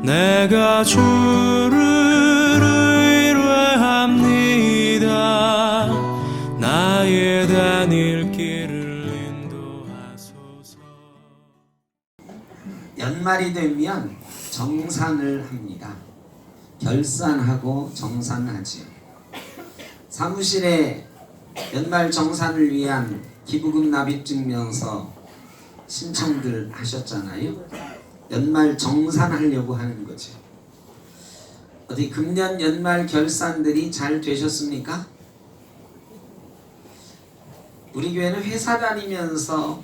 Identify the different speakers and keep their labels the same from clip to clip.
Speaker 1: 내가 주를 의뢰합니다. 나의 다닐 길을 인도하소서.
Speaker 2: 연말이 되면 정산을 합니다. 결산하고 정산하지요. 사무실에 연말 정산을 위한 기부금 납입 증명서 신청들 하셨잖아요. 연말 정산하려고 하는 거죠. 어디 금년 연말 결산들이 잘 되셨습니까? 우리 교회는 회사 다니면서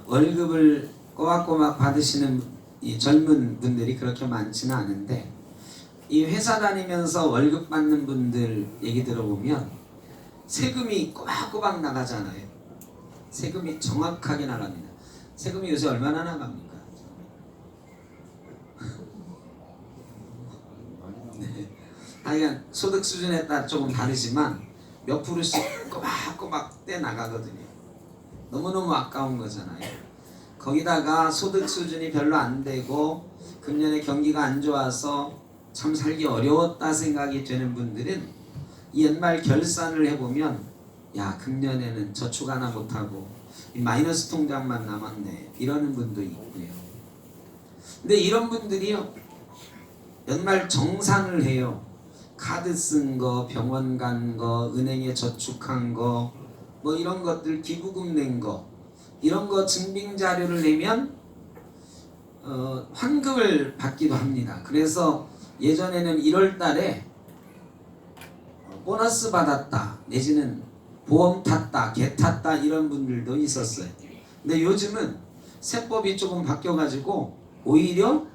Speaker 2: 월급을 꼬박꼬박 받으시는 이 젊은 분들이 그렇게 많지는 않은데, 이 회사 다니면서 월급 받는 분들 얘기 들어보면 세금이 꼬박꼬박 나가잖아요. 세금이 정확하게 나갑니다. 세금이 요새 얼마나 나갑니까? 네. 하여간 소득 수준에 따라 조금 다르지만 몇 프로씩 꼬박꼬박 떼 나가거든요. 너무너무 아까운 거잖아요. 거기다가 소득 수준이 별로 안 되고 금년에 경기가 안 좋아서 참 살기 어려웠다 생각이 되는 분들은 이 연말 결산을 해보면, 야, 금년에는 저축 하나 못하고 이 마이너스 통장만 남았네, 이러는 분도 있고요. 근데 이런 분들이요, 연말 정산을 해요. 카드 쓴 거, 병원 간 거, 은행에 저축한 거, 뭐 이런 것들, 기부금 낸 거, 이런 거 증빙 자료를 내면 환급을 받기도 합니다. 그래서 예전에는 1월 달에 보너스 받았다, 내지는 보험 탔다, 개 탔다, 이런 분들도 있었어요. 근데 요즘은 세법이 조금 바뀌어가지고 오히려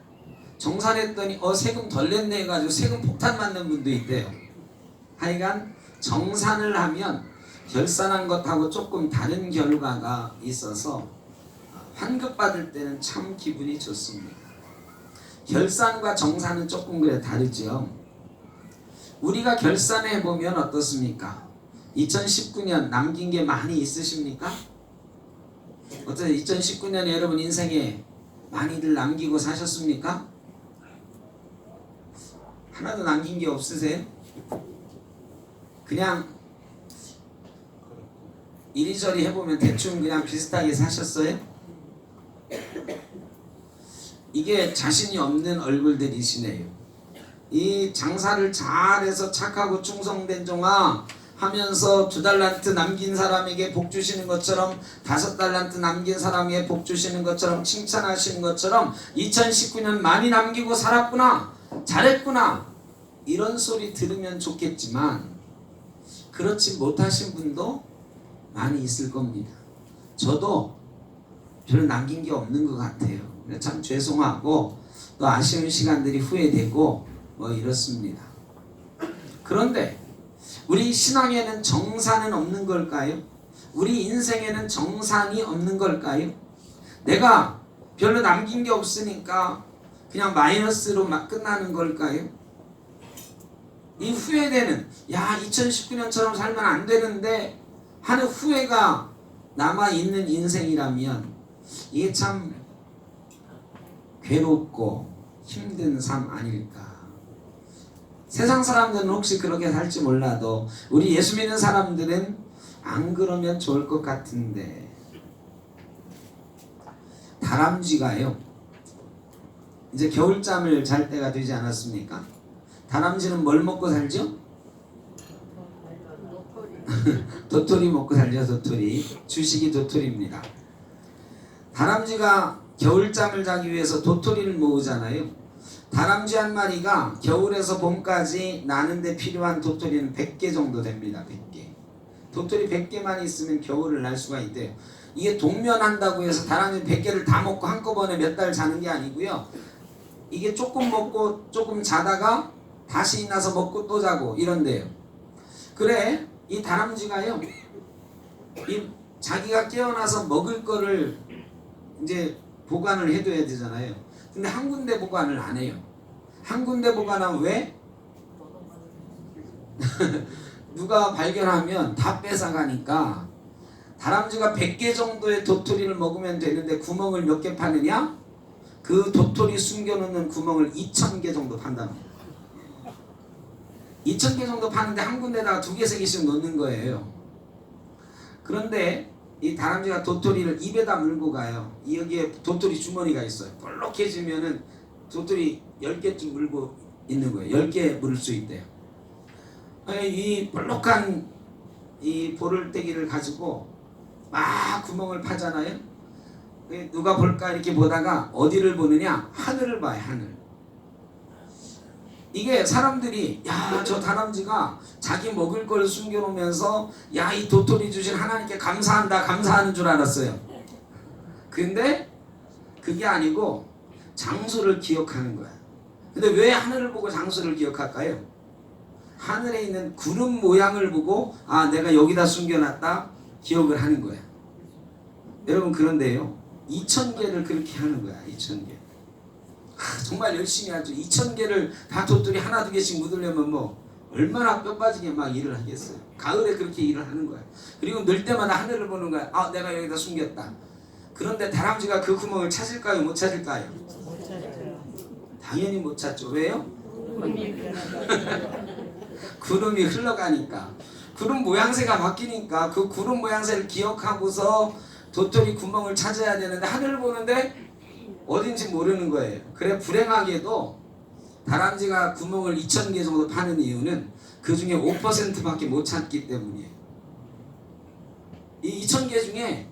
Speaker 2: 정산했더니 세금 덜 냈네 해가지고 세금 폭탄 맞는 분도 있대요. 하여간 정산을 하면 결산한 것하고 조금 다른 결과가 있어서 환급 받을 때는 참 기분이 좋습니다. 결산과 정산은 조금 그래 다르죠. 우리가 결산해 보면 어떻습니까? 2019년 남긴 게 많이 있으십니까? 어떠세요? 2019년에 여러분 인생에 많이들 남기고 사셨습니까? 하나도 남긴 게 없으세요? 그냥 이리저리 해보면 대충 그냥 비슷하게 사셨어요? 이게 자신이 없는 얼굴들이시네요. 이 장사를 잘해서 착하고 충성된 종아 하면서 2달란트 남긴 사람에게 복 주시는 것처럼, 5달란트 남긴 사람에게 복 주시는 것처럼, 칭찬하시는 것처럼 2019년 많이 남기고 살았구나, 잘했구나, 이런 소리 들으면 좋겠지만 그렇지 못하신 분도 많이 있을 겁니다. 저도 별로 남긴 게 없는 것 같아요. 참 죄송하고 또 아쉬운 시간들이 후회되고 뭐 이렇습니다. 그런데 우리 신앙에는 정산은 없는 걸까요? 우리 인생에는 정산이 없는 걸까요? 내가 별로 남긴 게 없으니까 그냥 마이너스로 막 끝나는 걸까요? 이 후회되는, 야, 2019년처럼 살면 안 되는데 하는 후회가 남아있는 인생이라면 이게 참 괴롭고 힘든 삶 아닐까. 세상 사람들은 혹시 그렇게 살지 몰라도 우리 예수 믿는 사람들은 안 그러면 좋을 것 같은데, 다람쥐가요, 이제 겨울잠을 잘 때가 되지 않았습니까? 다람쥐는 뭘 먹고 살죠? 도토리 먹고 살죠. 도토리. 주식이 도토리입니다. 다람쥐가 겨울잠을 자기 위해서 도토리를 모으잖아요. 다람쥐 한 마리가 겨울에서 봄까지 나는데 필요한 도토리는 100개 정도 됩니다. 100개. 도토리 100개만 있으면 겨울을 날 수가 있대요. 이게 동면한다고 해서 다람쥐 100개를 다 먹고 한꺼번에 몇 달 자는 게 아니고요. 이게 조금 먹고 조금 자다가 다시 일어나서 먹고 또 자고 이런데요. 그래, 이 다람쥐가요, 이 자기가 깨어나서 먹을 거를 이제 보관을 해둬야 되잖아요. 근데 한 군데 보관을 안 해요. 한 군데 보관하면 왜? 누가 발견하면 다 뺏어가니까. 다람쥐가 100개 정도의 도토리를 먹으면 되는데 구멍을 몇 개 파느냐? 그 도토리 숨겨놓는 구멍을 2,000개 정도 판답니다. 2,000개 정도 파는데 한 군데다가 2개, 3개씩 놓는 거예요. 그런데 이 다람쥐가 도토리를 입에다 물고 가요. 여기에 도토리 주머니가 있어요. 볼록해지면은 도토리 10개쯤 물고 있는 거예요. 10개 물을 수 있대요. 이 볼록한 이 보를대기를 가지고 막 구멍을 파잖아요. 누가 볼까 이렇게 보다가 어디를 보느냐? 하늘을 봐요. 하늘. 이게 사람들이 야, 저 다람쥐가 자기 먹을 걸 숨겨놓으면서 야, 이 도토리 주신 하나님께 감사한다, 감사하는 줄 알았어요. 근데 그게 아니고 장소를 기억하는 거야. 근데 왜 하늘을 보고 장소를 기억할까요? 하늘에 있는 구름 모양을 보고 아, 내가 여기다 숨겨놨다 기억을 하는 거야. 여러분, 그런데요 2,000개를 그렇게 하는 거야. 2,000개. 정말 열심히 하죠. 2,000개를 다 도토리 하나 두 개씩 묻으려면 뭐 얼마나 뼈 빠지게 막 일을 하겠어요. 가을에 그렇게 일을 하는 거야. 그리고 늘 때마다 하늘을 보는 거야. 아, 내가 여기다 숨겼다. 그런데 다람쥐가 그 구멍을 찾을까요? 못 찾을까요?
Speaker 3: 못 찾아요.
Speaker 2: 당연히 못 찾죠. 왜요? 구름이 흘러가니까. 구름 모양새가 바뀌니까 그 구름 모양새를 기억하고서 도토리 구멍을 찾아야 되는데 하늘을 보는데 어딘지 모르는 거예요. 그래 불행하게도 다람쥐가 구멍을 2,000개 정도 파는 이유는 그 중에 5%밖에 못 찾기 때문이에요. 이 2,000개 중에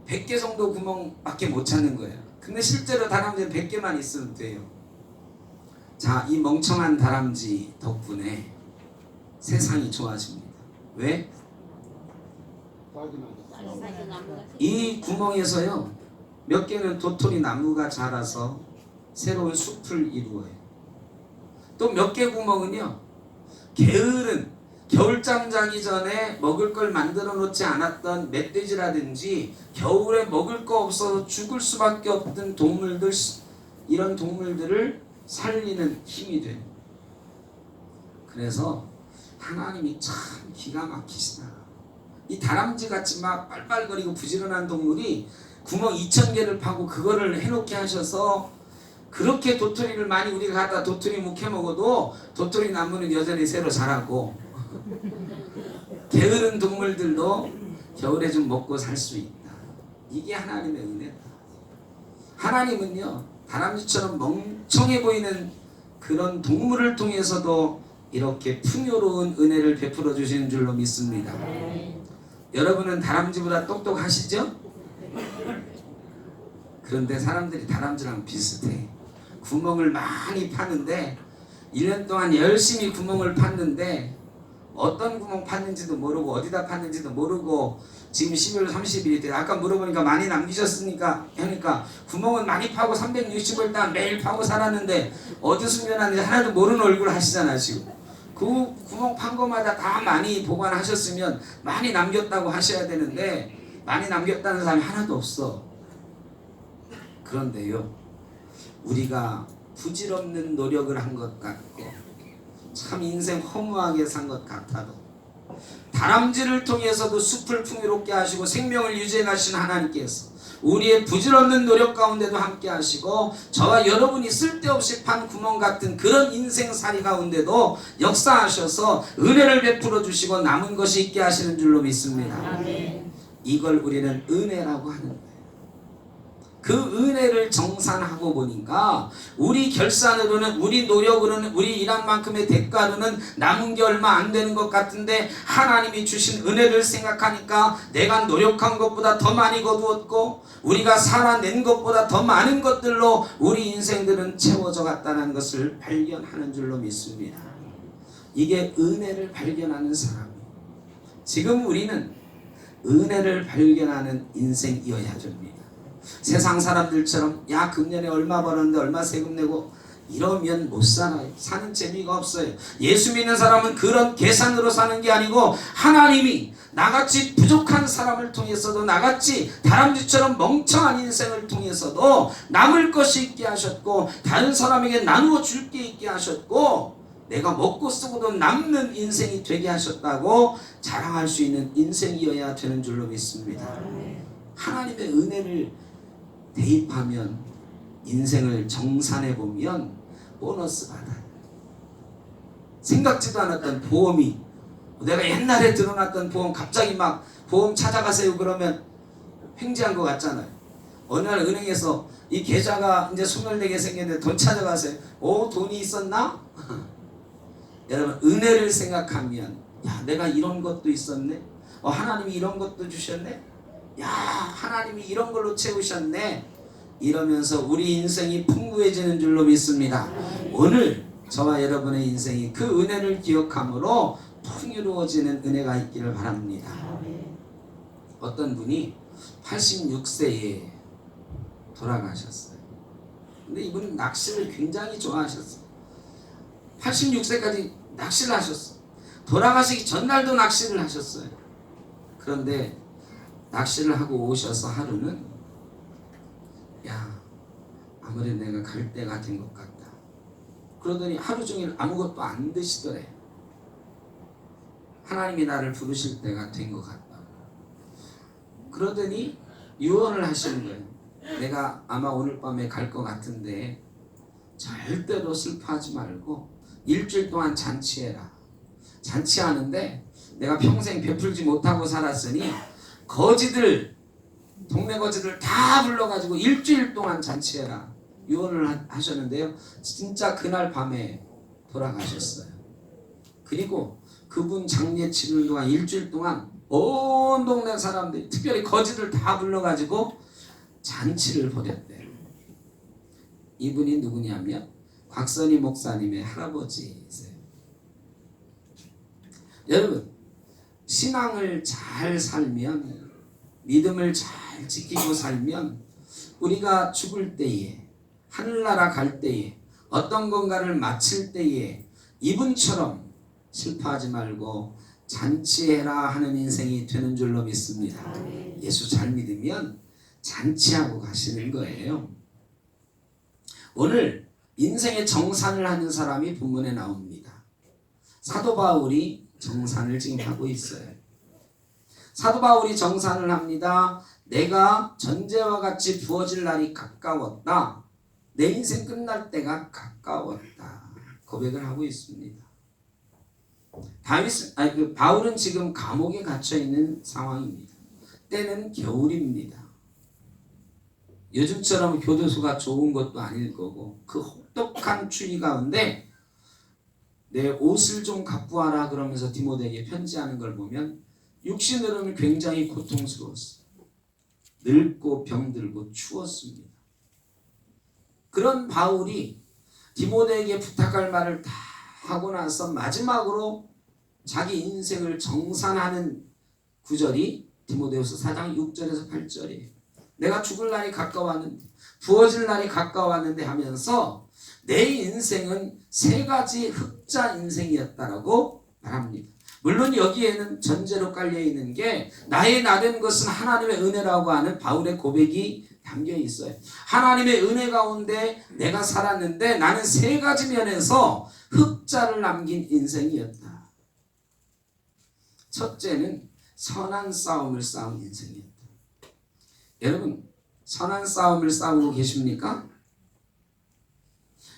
Speaker 2: 100개 정도 구멍밖에 못 찾는 거예요. 근데 실제로 다람쥐는 100개만 있으면 돼요. 자, 이 멍청한 다람쥐 덕분에 세상이 좋아집니다. 왜? 이 구멍에서요 몇 개는 도토리 나무가 자라서 새로운 숲을 이루어요. 또 몇 개 구멍은요 게으른 겨울잠 자기 전에 먹을 걸 만들어 놓지 않았던 멧돼지라든지 겨울에 먹을 거 없어서 죽을 수밖에 없던 동물들, 이런 동물들을 살리는 힘이 돼요. 그래서 하나님이 참 기가 막히시다. 이 다람쥐같이 막 빨빨거리고 부지런한 동물이 구멍 2,000개를 파고 그거를 해놓게 하셔서 그렇게 도토리를 많이 우리가 갖다 도토리 묵 해먹어도 도토리 나무는 여전히 새로 자라고 게으른 동물들도 겨울에 좀 먹고 살 수 있다. 이게 하나님의 은혜다. 하나님은요 다람쥐처럼 멍청해 보이는 그런 동물을 통해서도 이렇게 풍요로운 은혜를 베풀어 주시는 줄로 믿습니다. 여러분은 다람쥐보다 똑똑하시죠? 그런데 사람들이 다람쥐랑 비슷해. 구멍을 많이 파는데 1년 동안 열심히 구멍을 팠는데 어떤 구멍 팠는지도 모르고 어디다 팠는지도 모르고 지금 12월 30일이 돼. 아까 물어보니까 많이 남기셨으니까 하니까 구멍은 많이 파고 360일 동안 매일 파고 살았는데 어디 숨겨놨는지 하나도 모르는 얼굴 하시잖아 지금. 그 구멍 판 것마다 다 많이 보관하셨으면 많이 남겼다고 하셔야 되는데 많이 남겼다는 사람이 하나도 없어. 그런데요 우리가 부질없는 노력을 한 것 같고 참 인생 허무하게 산 것 같아도 다람쥐를 통해서도 숲을 풍요롭게 하시고 생명을 유지해 가신 하나님께서 우리의 부질없는 노력 가운데도 함께 하시고 저와 여러분이 쓸데없이 판 구멍 같은 그런 인생살이 가운데도 역사하셔서 은혜를 베풀어 주시고 남은 것이 있게 하시는 줄로 믿습니다.
Speaker 3: 아멘.
Speaker 2: 이걸 우리는 은혜라고 하는 거예요. 그 은혜를 정산하고 보니까 우리 결산으로는 우리 노력으로는 우리 일한 만큼의 대가로는 남은 게 얼마 안 되는 것 같은데 하나님이 주신 은혜를 생각하니까 내가 노력한 것보다 더 많이 거두었고 우리가 살아낸 것보다 더 많은 것들로 우리 인생들은 채워져 갔다는 것을 발견하는 줄로 믿습니다. 이게 은혜를 발견하는 사람이에요. 지금 우리는 은혜를 발견하는 인생이어야 됩니다. 세상 사람들처럼 야 금년에 얼마 벌었는데 얼마 세금 내고 이러면 못 살아요. 사는 재미가 없어요. 예수 믿는 사람은 그런 계산으로 사는 게 아니고 하나님이 나같이 부족한 사람을 통해서도 나같이 다람쥐처럼 멍청한 인생을 통해서도 남을 것이 있게 하셨고 다른 사람에게 나누어 줄 게 있게 하셨고 내가 먹고 쓰고도 남는 인생이 되게 하셨다고 자랑할 수 있는 인생이어야 되는 줄로 믿습니다. 하나님의 은혜를 대입하면 인생을 정산해 보면 보너스 받아요. 생각지도 않았던 보험이, 내가 옛날에 들어놨던 보험 갑자기 막 보험 찾아가세요 그러면 횡재한 것 같잖아요. 어느 날 은행에서 이 계좌가 이제 소멸되게 생겼는데 돈 찾아가세요. 돈이 있었나? 여러분, 은혜를 생각하면 야, 내가 이런 것도 있었네. 하나님이 이런 것도 주셨네. 야, 하나님이 이런 걸로 채우셨네. 이러면서 우리 인생이 풍부해지는 줄로 믿습니다. 오늘 저와 여러분의 인생이 그 은혜를 기억함으로 풍요로워지는 은혜가 있기를 바랍니다. 어떤 분이 86세에 돌아가셨어요. 근데 이분은 낚시를 굉장히 좋아하셨어요. 86세까지 낚시를 하셨어요. 돌아가시기 전날도 낚시를 하셨어요. 그런데 낚시를 하고 오셔서 하루는 야, 아무래도 내가 갈 때가 된 것 같다. 그러더니 하루 종일 아무것도 안 드시더래. 하나님이 나를 부르실 때가 된 것 같다. 그러더니 유언을 하시는 거예요. 내가 아마 오늘 밤에 갈 것 같은데 절대로 슬퍼하지 말고 일주일 동안 잔치해라. 잔치하는데 내가 평생 베풀지 못하고 살았으니 거지들, 동네 거지들 다 불러가지고 일주일 동안 잔치해라. 유언을 하셨는데요. 진짜 그날 밤에 돌아가셨어요. 그리고 그분 장례 치르는 동안 일주일 동안 온 동네 사람들, 특별히 거지들 다 불러가지고 잔치를 벌였대요. 이분이 누구냐면 곽선희 목사님의 할아버지이세요. 여러분, 신앙을 잘 살면, 믿음을 잘 지키고 살면 우리가 죽을 때에, 하늘나라 갈 때에, 어떤 건가를 마칠 때에 이분처럼 슬퍼하지 말고 잔치해라 하는 인생이 되는 줄로 믿습니다. 예수 잘 믿으면 잔치하고 가시는 거예요. 오늘 인생의 정산을 하는 사람이 본문에 나옵니다. 사도 바울이 정산을 지금 하고 있어요. 사도 바울이 정산을 합니다. 내가 전제와 같이 부어질 날이 가까웠다. 내 인생 끝날 때가 가까웠다. 고백을 하고 있습니다. 바울은 지금 감옥에 갇혀 있는 상황입니다. 때는 겨울입니다. 요즘처럼 교도소가 좋은 것도 아닐 거고 그 혹독한 추위 가운데 내 옷을 좀 갖고 와라 그러면서 디모데에게 편지하는 걸 보면 육신으로는 굉장히 고통스러웠어요. 늙고 병들고 추웠습니다. 그런 바울이 디모데에게 부탁할 말을 다 하고 나서 마지막으로 자기 인생을 정산하는 구절이 디모데후서 4장 6절에서 8절이에요. 내가 죽을 날이 가까웠는데, 부어질 날이 가까웠는데 하면서 내 인생은 세 가지 흑자 인생이었다라고 말합니다. 물론 여기에는 전제로 깔려있는 게 나의 나된 것은 하나님의 은혜라고 하는 바울의 고백이 담겨 있어요. 하나님의 은혜 가운데 내가 살았는데 나는 세 가지 면에서 흑자를 남긴 인생이었다. 첫째는 선한 싸움을 싸운 인생이었다. 여러분, 선한 싸움을 싸우고 계십니까?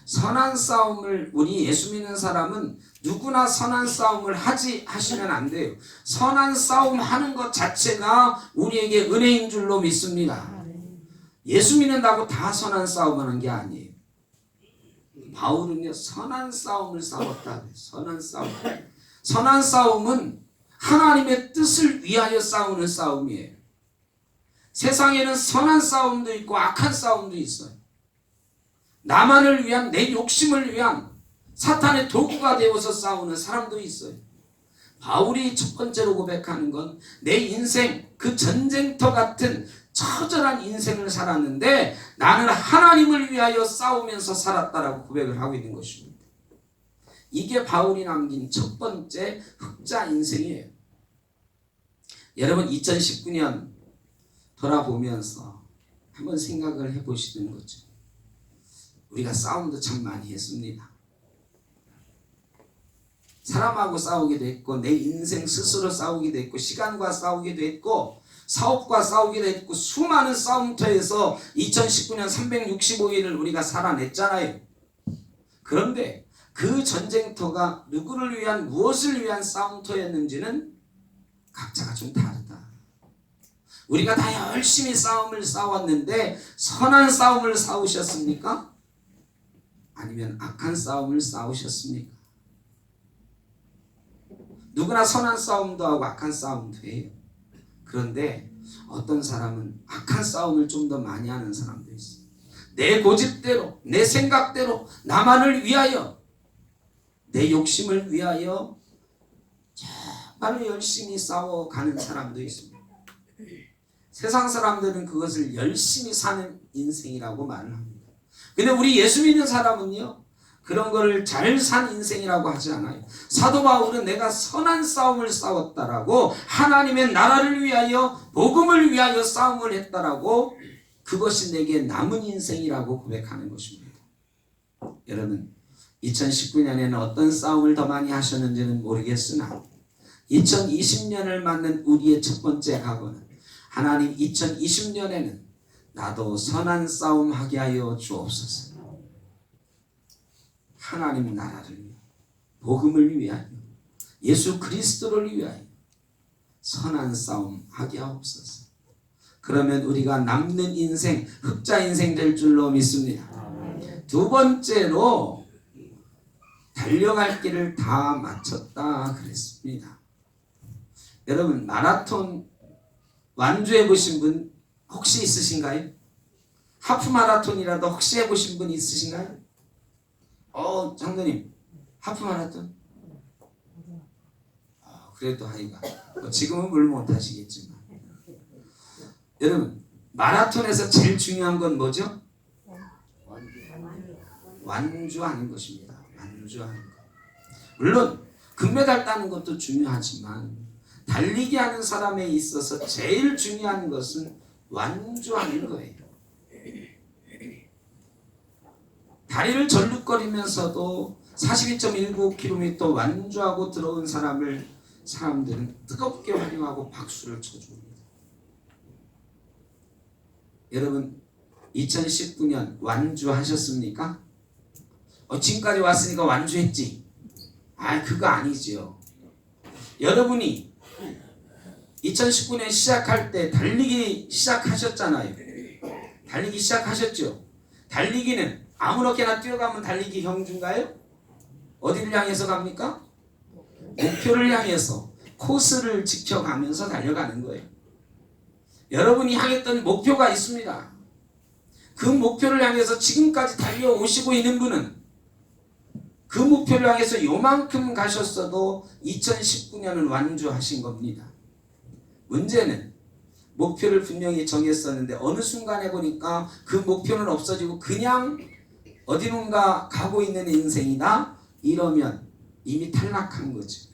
Speaker 2: 선한 싸움을, 우리 예수 믿는 사람은 누구나 선한 싸움을 하시면 안 돼요. 선한 싸움 하는 것 자체가 우리에게 은혜인 줄로 믿습니다. 예수 믿는다고 다 선한 싸움하는 게 아니에요. 바울은요, 선한 싸움을 싸웠다. 선한 싸움. 선한 싸움은 하나님의 뜻을 위하여 싸우는 싸움이에요. 세상에는 선한 싸움도 있고 악한 싸움도 있어요. 나만을 위한, 내 욕심을 위한 사탄의 도구가 되어서 싸우는 사람도 있어요. 바울이 첫 번째로 고백하는 건 내 인생, 그 전쟁터 같은 처절한 인생을 살았는데 나는 하나님을 위하여 싸우면서 살았다라고 고백을 하고 있는 것입니다. 이게 바울이 남긴 첫 번째 흑자 인생이에요. 여러분, 2019년 돌아보면서 한번 생각을 해보시는 거죠. 우리가 싸움도 참 많이 했습니다. 사람하고 싸우기도 했고 내 인생 스스로 싸우기도 했고 시간과 싸우기도 했고 사업과 싸우기도 했고 수많은 싸움터에서 2019년 365일을 우리가 살아냈잖아요. 그런데 그 전쟁터가 누구를 위한 무엇을 위한 싸움터였는지는 각자가 좀 다르다. 우리가 다 열심히 싸움을 싸웠는데 선한 싸움을 싸우셨습니까? 아니면 악한 싸움을 싸우셨습니까? 누구나 선한 싸움도 하고 악한 싸움도 해요. 그런데 어떤 사람은 악한 싸움을 좀 더 많이 하는 사람도 있어요. 내 고집대로, 내 생각대로, 나만을 위하여, 내 욕심을 위하여 정말 열심히 싸워가는 사람도 있습니다. 세상 사람들은 그것을 열심히 사는 인생이라고 말을 합니다. 근데 우리 예수 믿는 사람은요, 그런 거를 잘 산 인생이라고 하지 않아요. 사도 바울은 내가 선한 싸움을 싸웠다라고, 하나님의 나라를 위하여, 복음을 위하여 싸움을 했다라고, 그것이 내게 남은 인생이라고 고백하는 것입니다. 여러분, 2019년에는 어떤 싸움을 더 많이 하셨는지는 모르겠으나 2020년을 맞는 우리의 첫 번째 각오는, 하나님 2020년에는 나도 선한 싸움 하게 하여 주옵소서. 하나님 나라를 위하여, 복음을 위하여, 예수 그리스도를 위하여 선한 싸움 하게 하옵소서. 그러면 우리가 남는 인생, 흑자 인생 될 줄로 믿습니다. 두 번째로 달려갈 길을 다 마쳤다 그랬습니다. 여러분, 마라톤 완주해 보신 분 혹시 있으신가요? 하프 마라톤이라도 혹시 해보신 분 있으신가요? 장로님, 하프 마라톤? 그래도 하이가 지금은 물 못하시겠지만, 여러분, 마라톤에서 제일 중요한 건 뭐죠? 완주하는 것입니다. 완주하는 것. 물론 금메달 따는 것도 중요하지만 달리기 하는 사람에 있어서 제일 중요한 것은 완주하는 거예요. 다리를 절룩거리면서도 42.19km 완주하고 들어온 사람들은 뜨겁게 환영하고 박수를 쳐줍니다. 여러분, 2019년 완주하셨습니까? 지금까지 왔으니까 완주했지. 그거 아니죠. 여러분이 2019년 시작할 때 달리기 시작하셨잖아요. 달리기 시작하셨죠. 달리기는 아무렇게나 뛰어가면 달리기 경주인가요? 어디를 향해서 갑니까? 목표를 향해서 코스를 지켜가면서 달려가는 거예요. 여러분이 향했던 목표가 있습니다. 그 목표를 향해서 지금까지 달려오시고 있는 분은 그 목표를 향해서 요만큼 가셨어도 2019년은 완주하신 겁니다. 문제는 목표를 분명히 정했었는데 어느 순간에 보니까 그 목표는 없어지고 그냥 어디론가 가고 있는 인생이다, 이러면 이미 탈락한 거죠.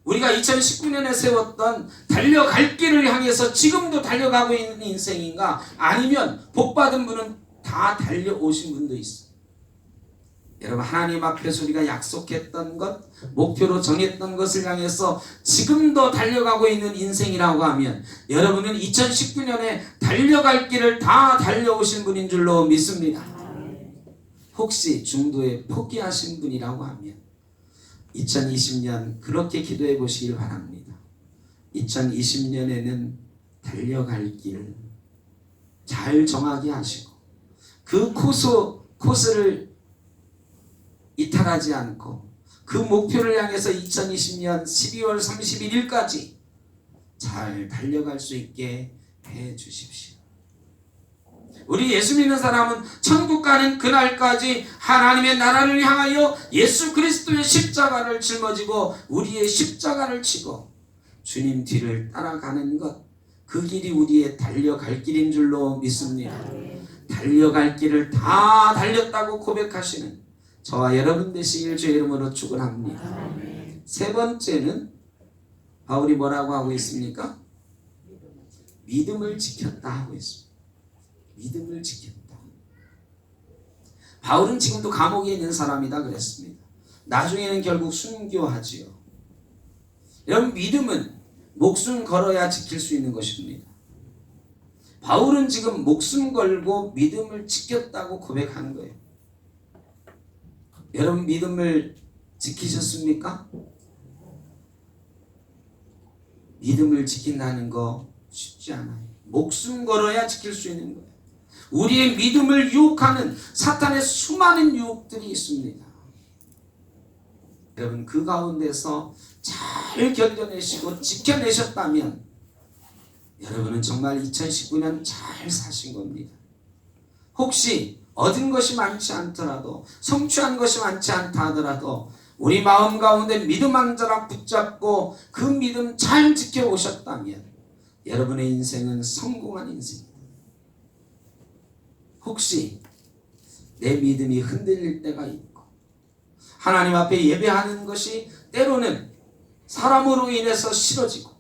Speaker 2: 우리가 2019년에 세웠던 달려갈 길을 향해서 지금도 달려가고 있는 인생인가, 아니면 복받은 분은 다 달려오신 분도 있어요. 여러분, 하나님 앞에서 우리가 약속했던 것, 목표로 정했던 것을 향해서 지금도 달려가고 있는 인생이라고 하면 여러분은 2019년에 달려갈 길을 다 달려오신 분인 줄로 믿습니다. 혹시 중도에 포기하신 분이라고 하면 2020년 그렇게 기도해 보시길 바랍니다. 2020년에는 달려갈 길 잘 정하게 하시고 그 코스를 이탈하지 않고 그 목표를 향해서 2020년 12월 31일까지 잘 달려갈 수 있게 해 주십시오. 우리 예수 믿는 사람은 천국 가는 그날까지 하나님의 나라를 향하여 예수 그리스도의 십자가를 짊어지고 우리의 십자가를 지고 주님 뒤를 따라가는 것, 그 길이 우리의 달려갈 길인 줄로 믿습니다. 달려갈 길을 다 달렸다고 고백하시는 저와 여러분 되시길 주의 이름으로 축원합니다. 세 번째는 바울이 뭐라고 하고 있습니까? 믿음을 지켰다 하고 있습니다. 믿음을 지켰다. 바울은 지금도 감옥에 있는 사람이다 그랬습니다. 나중에는 결국 순교하지요. 여러분, 믿음은 목숨 걸어야 지킬 수 있는 것입니다. 바울은 지금 목숨 걸고 믿음을 지켰다고 고백하는 거예요. 여러분 믿음을 지키셨습니까? 믿음을 지킨다는 거 쉽지 않아요. 목숨 걸어야 지킬 수 있는 거예요. 우리의 믿음을 유혹하는 사탄의 수많은 유혹들이 있습니다. 여러분 그 가운데서 잘 견뎌내시고 지켜내셨다면 여러분은 정말 2019년 잘 사신 겁니다. 혹시 얻은 것이 많지 않더라도 성취한 것이 많지 않다 하더라도 우리 마음 가운데 믿음 한 자락 붙잡고 그 믿음 잘 지켜오셨다면 여러분의 인생은 성공한 인생입니다. 혹시 내 믿음이 흔들릴 때가 있고 하나님 앞에 예배하는 것이 때로는 사람으로 인해서 싫어지고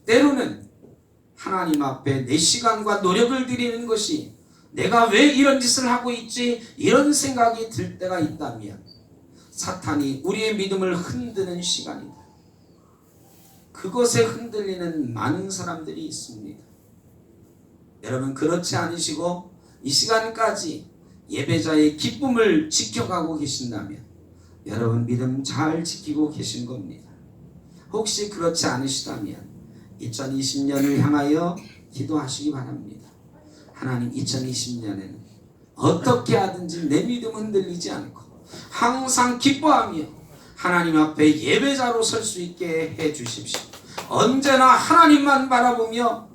Speaker 2: 때로는 하나님 앞에 내 시간과 노력을 드리는 것이 내가 왜 이런 짓을 하고 있지 이런 생각이 들 때가 있다면 사탄이 우리의 믿음을 흔드는 시간이다. 그것에 흔들리는 많은 사람들이 있습니다. 여러분 그렇지 않으시고 이 시간까지 예배자의 기쁨을 지켜가고 계신다면 여러분 믿음 잘 지키고 계신 겁니다. 혹시 그렇지 않으시다면 2020년을 향하여 기도하시기 바랍니다. 하나님 2020년에는 어떻게 하든지 내 믿음 흔들리지 않고 항상 기뻐하며 하나님 앞에 예배자로 설 수 있게 해 주십시오. 언제나 하나님만 바라보며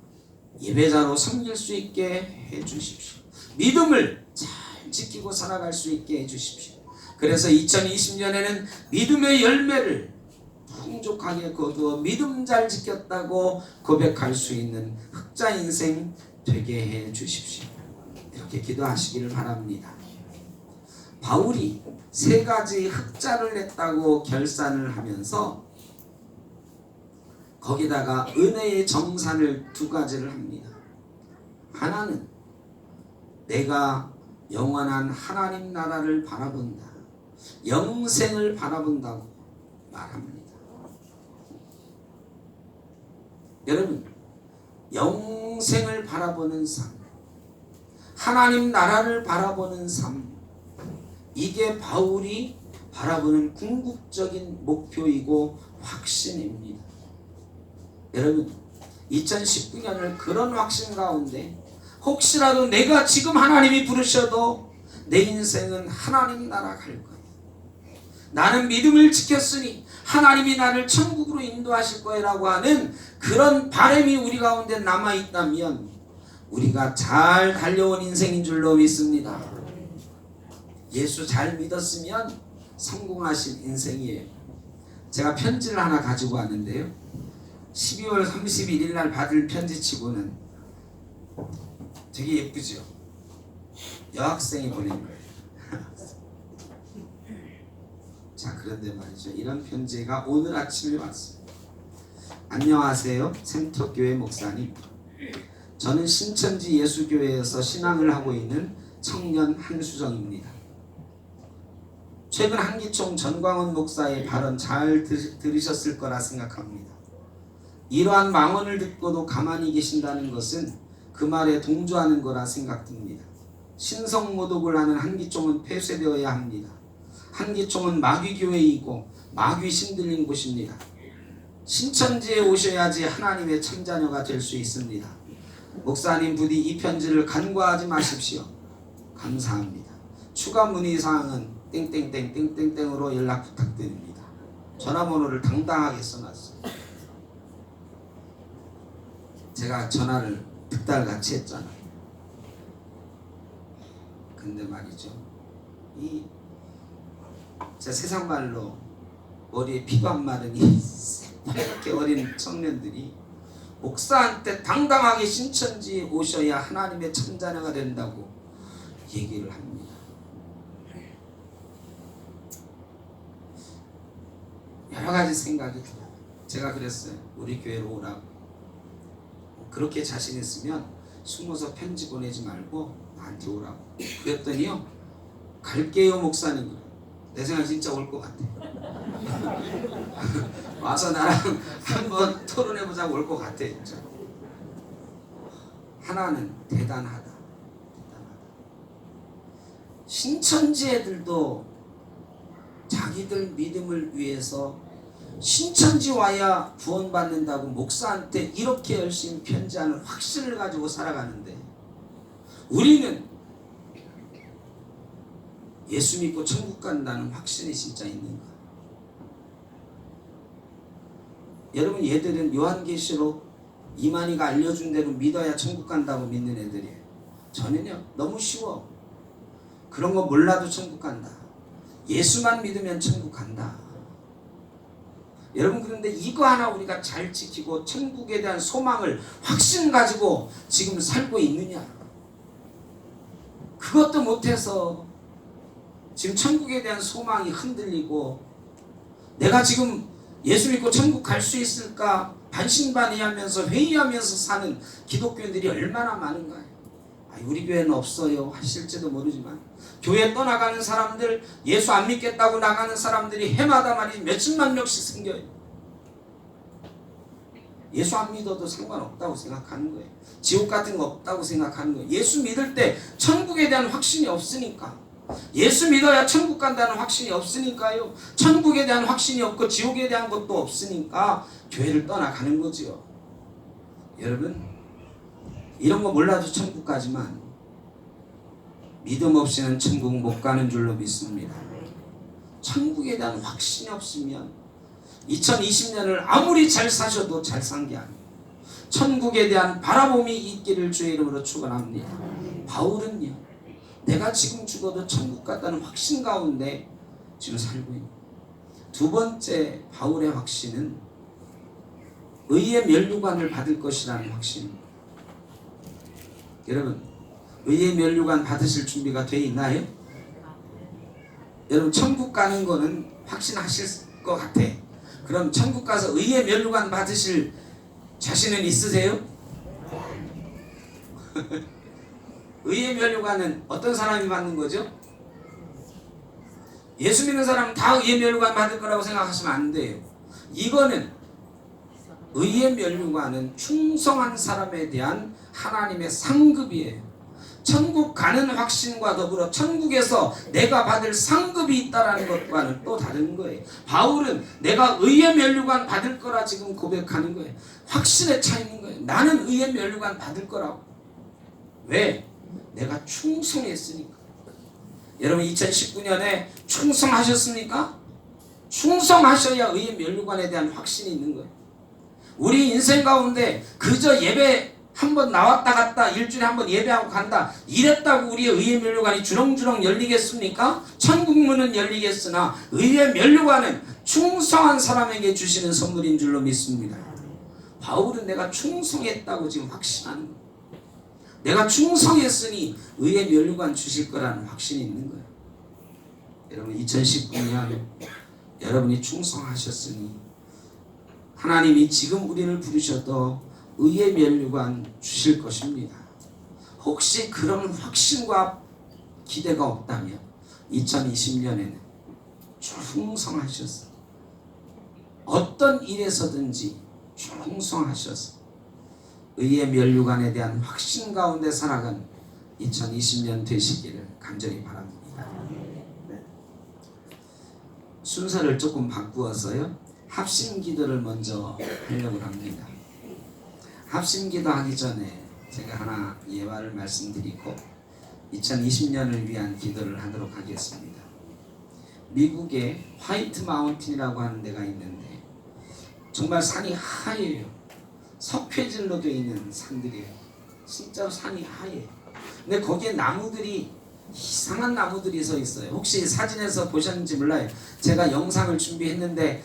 Speaker 2: 예배자로 섬길 수 있게 해 주십시오. 믿음을 잘 지키고 살아갈 수 있게 해 주십시오. 그래서 2020년에는 믿음의 열매를 풍족하게 거두어 믿음 잘 지켰다고 고백할 수 있는 흑자 인생 되게 해 주십시오. 이렇게 기도하시기를 바랍니다. 바울이 3가지 흑자를 냈다고 결산을 하면서 거기다가 은혜의 정산을 2가지를 합니다. 하나는 내가 영원한 하나님 나라를 바라본다. 영생을 바라본다고 말합니다. 여러분 영생을 바라보는 삶, 하나님 나라를 바라보는 삶, 이게 바울이 바라보는 궁극적인 목표이고 확신입니다. 여러분 2019년을 그런 확신 가운데 혹시라도 내가 지금 하나님이 부르셔도 내 인생은 하나님 나라 갈 거예요. 나는 믿음을 지켰으니 하나님이 나를 천국으로 인도하실 거라고 하는 그런 바람이 우리 가운데 남아있다면 우리가 잘 달려온 인생인 줄로 믿습니다. 예수 잘 믿었으면 성공하신 인생이에요. 제가 편지를 하나 가지고 왔는데요. 12월 31일 날 받을 편지치고는 되게 예쁘죠? 여학생이 보낸 거예요. 자, 그런데 말이죠. 이런 편지가 오늘 아침에 왔어요. 안녕하세요. 센터교회 목사님. 저는 신천지 예수교회에서 신앙을 하고 있는 청년 한수정입니다. 최근 한기총 전광훈 목사의 발언 잘 들으셨을 거라 생각합니다. 이러한 망언을 듣고도 가만히 계신다는 것은 그 말에 동조하는 거라 생각됩니다. 신성모독을 하는 한기총은 폐쇄되어야 합니다. 한기총은 마귀교회이고 마귀 신들린 곳입니다. 신천지에 오셔야지 하나님의 참자녀가 될 수 있습니다. 목사님 부디 이 편지를 간과하지 마십시오. 감사합니다. 추가 문의사항은 땡땡땡땡땡땡으로 연락 부탁드립니다. 전화번호를 당당하게 써놨어요. 제가 전화를 득달같이 했잖아요. 근데 말이죠. 제 세상 말로 머리에 피도 안 마른 이 새빨갛게 어린 청년들이 목사한테 당당하게 신천지에 오셔야 하나님의 참자녀가 된다고 얘기를 합니다. 여러 가지 생각이 들어요. 제가 그랬어요. 우리 교회로 오라고. 그렇게 자신 있으면 숨어서 편지 보내지 말고 나한테 오라고. 그랬더니요. 갈게요 목사님. 내 생각 진짜 올 것 같아. 와서 나랑 한번 토론해보자고 올 것 같아 진짜. 하나는 대단하다. 신천지 애들도 자기들 믿음을 위해서 신천지 와야 구원받는다고 목사한테 이렇게 열심히 편지하는 확신을 가지고 살아가는데, 우리는 예수 믿고 천국 간다는 확신이 진짜 있는가? 여러분, 얘들은 요한계시록 이만희가 알려준 대로 믿어야 천국 간다고 믿는 애들이에요. 저는요, 너무 쉬워. 그런 거 몰라도 천국 간다. 예수만 믿으면 천국 간다. 여러분, 그런데 이거 하나 우리가 잘 지키고 천국에 대한 소망을 확신 가지고 지금 살고 있느냐? 그것도 못해서 지금 천국에 대한 소망이 흔들리고, 내가 지금 예수 믿고 천국 갈 수 있을까 반신반의하면서 회의하면서 사는 기독교인들이 얼마나 많은가요? 우리 교회는 없어요 하실지도 모르지만, 교회 떠나가는 사람들, 예수 안 믿겠다고 나가는 사람들이 해마다 말이지 몇십만 명씩 생겨요. 예수 안 믿어도 상관없다고 생각하는 거예요. 지옥 같은 거 없다고 생각하는 거예요. 예수 믿을 때 천국에 대한 확신이 없으니까. 예수 믿어야 천국 간다는 확신이 없으니까요. 천국에 대한 확신이 없고 지옥에 대한 것도 없으니까 교회를 떠나가는 거지요. 여러분, 이런 거 몰라도 천국 가지만 믿음 없이는 천국 못 가는 줄로 믿습니다. 천국에 대한 확신이 없으면 2020년을 아무리 잘 사셔도 잘 산 게 아니에요. 천국에 대한 바라봄이 있기를 주의 이름으로 축원합니다. 바울은요, 내가 지금 죽어도 천국 갔다는 확신 가운데 지금 살고 있는. 두 번째 바울의 확신은 의의 면류관을 받을 것이라는 확신입니다. 여러분, 의의 면류관 받으실 준비가 돼 있나요? 여러분, 천국 가는 거는 확신하실 것 같아. 그럼 천국 가서 의의 면류관 받으실 자신은 있으세요? 의의 면류관은 어떤 사람이 받는 거죠? 예수 믿는 사람은 다 의의 면류관 받을 거라고 생각하시면 안 돼요. 이거는 의의 면류관은 충성한 사람에 대한 하나님의 상급이에요. 천국 가는 확신과 더불어 천국에서 내가 받을 상급이 있다는 것과는 또 다른 거예요. 바울은 내가 의의 면류관 받을 거라 지금 고백하는 거예요. 확신에 차 있는 거예요. 나는 의의 면류관 받을 거라고. 왜? 내가 충성했으니까. 여러분, 2019년에 충성하셨습니까? 충성하셔야 의의 면류관에 대한 확신이 있는 거예요. 우리 인생 가운데 그저 예배 한번 나왔다 갔다 일주일에 한번 예배하고 간다 이랬다고 우리의 의의 면류관이 주렁주렁 열리겠습니까? 천국 문은 열리겠으나 의의 면류관은 충성한 사람에게 주시는 선물인 줄로 믿습니다. 바울은 내가 충성했다고 지금 확신하는 거예요. 내가 충성했으니 의의 면류관 주실 거라는 확신이 있는 거예요. 여러분, 2019년 여러분이 충성하셨으니 하나님이 지금 우리를 부르셔도 의의 면류관 주실 것입니다. 혹시 그런 확신과 기대가 없다면 2020년에는 충성하셔서 어떤 일에서든지 충성하셔서 의의 면류관에 대한 확신 가운데 살아간 2020년 되시기를 간절히 바랍니다. 네. 순서를 조금 바꾸어서요, 합심기도를 먼저 하려고 합니다. 합심기도 하기 전에 제가 하나 예화를 말씀드리고 2020년을 위한 기도를 하도록 하겠습니다. 미국에 화이트 마운틴이라고 하는 데가 있는데 정말 산이 하얘요. 석회질로 되어 있는 산들이에요. 진짜로 산이 하얘요. 근데 거기에 나무들이, 이상한 나무들이 서 있어요. 혹시 사진에서 보셨는지 몰라요. 제가 영상을 준비했는데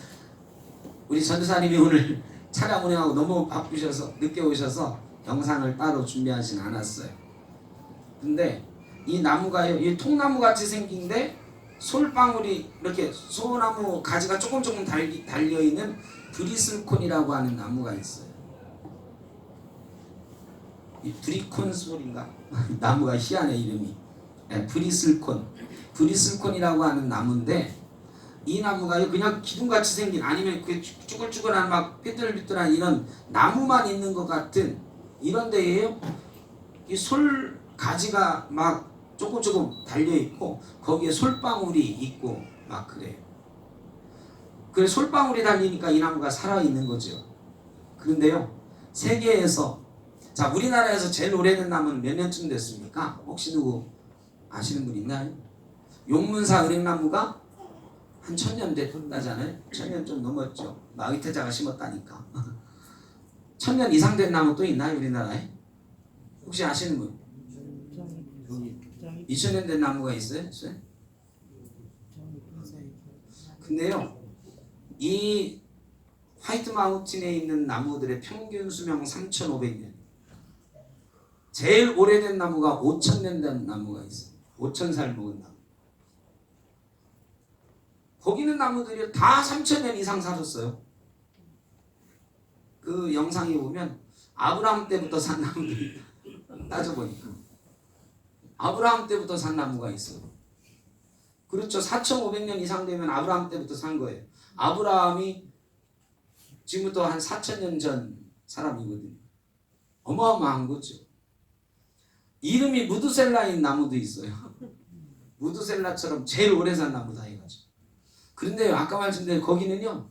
Speaker 2: 우리 전도사님이 오늘 차량 운행하고 너무 바쁘셔서 늦게 오셔서 영상을 따로 준비하진 않았어요. 근데 이 나무가요, 이 통나무 같이 생긴데 솔방울이 이렇게 소나무 가지가 조금 달려있는 브리슬콘이라고 하는 나무가 있어요. 이 브리콘솔인가? 나무가 희한해 이름이. 네, 브리슬콘이라고 하는 나무인데 이 나무가요 그냥 기둥같이 생긴 아니면 그 쭈글쭈글한 막 삐뚤삐뚤한 이런 나무만 있는 것 같은 이런 데에요 이 솔 가지가 막 조금 달려 있고 거기에 솔방울이 있고 막 그래요. 그래 솔방울이 달리니까 이 나무가 살아 있는 거죠. 그런데요 세계에서 자 우리나라에서 제일 오래된 나무는 몇 년쯤 됐습니까? 혹시 누구 아시는 분 있나요? 용문사 은행나무가 한 1000년 됐다잖아요. 1000년 좀 넘었죠. 마의태자가 심었다니까. 1000년 이상 된 나무 또 있나요 우리나라에? 혹시 아시는 분? 2000년 된 나무가 있어요? 근데요 이 화이트 마운틴에 있는 나무들의 평균 수명 3500년. 제일 오래된 나무가 5000년 된 나무가 있어요. 5000살 먹은 나무. 거기 있는 나무들이 다 3000년 이상 살았어요. 그 영상에 보면 아브라함 때부터 산 나무들이 따져보니까 아브라함 때부터 산 나무가 있어요. 그렇죠. 4500년 이상 되면 아브라함 때부터 산 거예요. 아브라함이 지금부터 한 4000년 전 사람이거든요. 어마어마한 거죠. 이름이 무드셀라인 나무도 있어요. 무드셀라처럼 제일 오래 산 나무다 해가지고. 그런데 아까 말씀드린 거기는요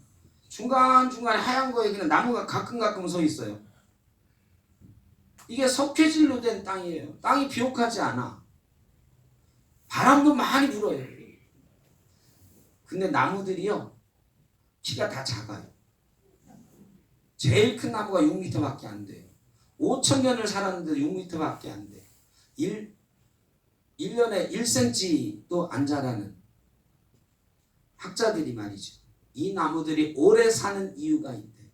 Speaker 2: 중간중간에 하얀 거에 그냥 나무가 가끔 서 있어요. 이게 석회질로 된 땅이에요. 땅이 비옥하지 않아. 바람도 많이 불어요. 근데 나무들이요 키가 다 작아요. 제일 큰 나무가 6m밖에 안 돼요. 5000년을 살았는데 6m밖에 안 돼요. 1년에 1cm도 안 자라는 학자들이 말이죠. 이 나무들이 오래 사는 이유가 있대요.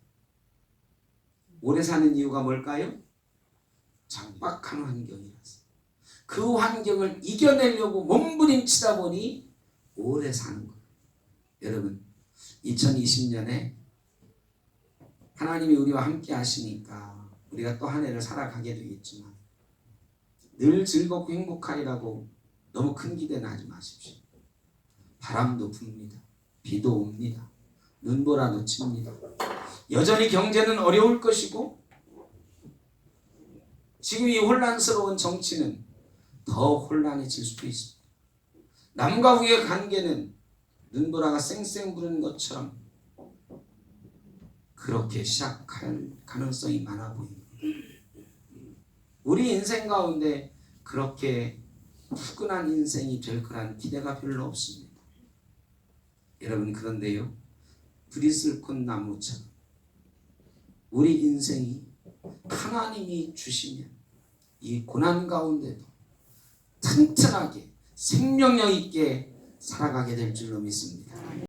Speaker 2: 오래 사는 이유가 뭘까요? 장박한 환경이라서. 그 환경을 이겨내려고 몸부림치다 보니 오래 사는 거예요. 여러분 2020년에 하나님이 우리와 함께 하시니까 우리가 또 한 해를 살아가게 되겠지만 늘 즐겁고 행복하리라고 너무 큰 기대는 하지 마십시오. 바람도 붑니다. 비도 옵니다. 눈보라도 칩니다. 여전히 경제는 어려울 것이고 지금 이 혼란스러운 정치는 더 혼란해질 수도 있습니다. 남과 북의 관계는 눈보라가 쌩쌩 부르는 것처럼 그렇게 시작할 가능성이 많아 보입니다. 우리 인생 가운데 그렇게 푸근한 인생이 될 거라는 기대가 별로 없습니다. 여러분 그런데요 브리슬콘 나무처럼 우리 인생이 하나님이 주시면 이 고난 가운데도 튼튼하게 생명력 있게 살아가게 될 줄로 믿습니다.